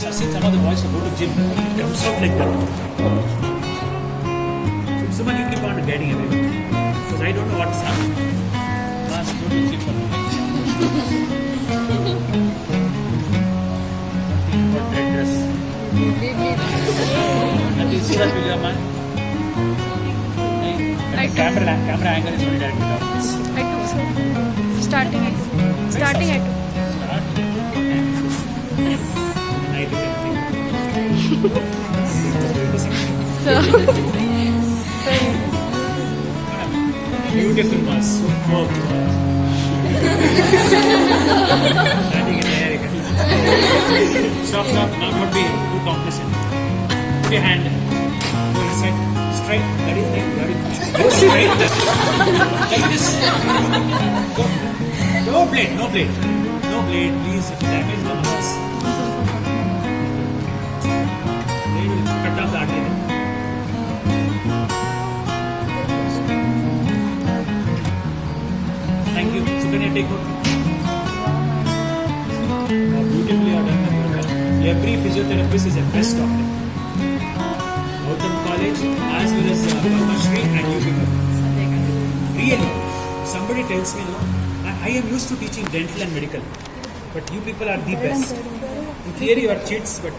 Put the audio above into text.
must have seen some of the boys who go to gym. It comes out like that. Someone you keep on guiding everyone. Because I don't know what's happening. Last go to gym for me. What red dress? That is that video, man. Camera angle is only directly downwards. I took so. Starting at 2. Starting at 2. So. Beautiful was superb. Stop, not be too complacent. Put your hand. Go inside. Straight. That is right. Go straight. Like this. Go. No blade. No blade. Please. Damage the muscles. They will cut down the artery. Thank you. Sukanya, take note. Beautifully done. Every physiotherapist is a best doctor. Outcome College as well as Padmashri and you people. Really, somebody tells me, no, I am used to teaching dental and medical, but you people are the best. In theory, you are cheats, but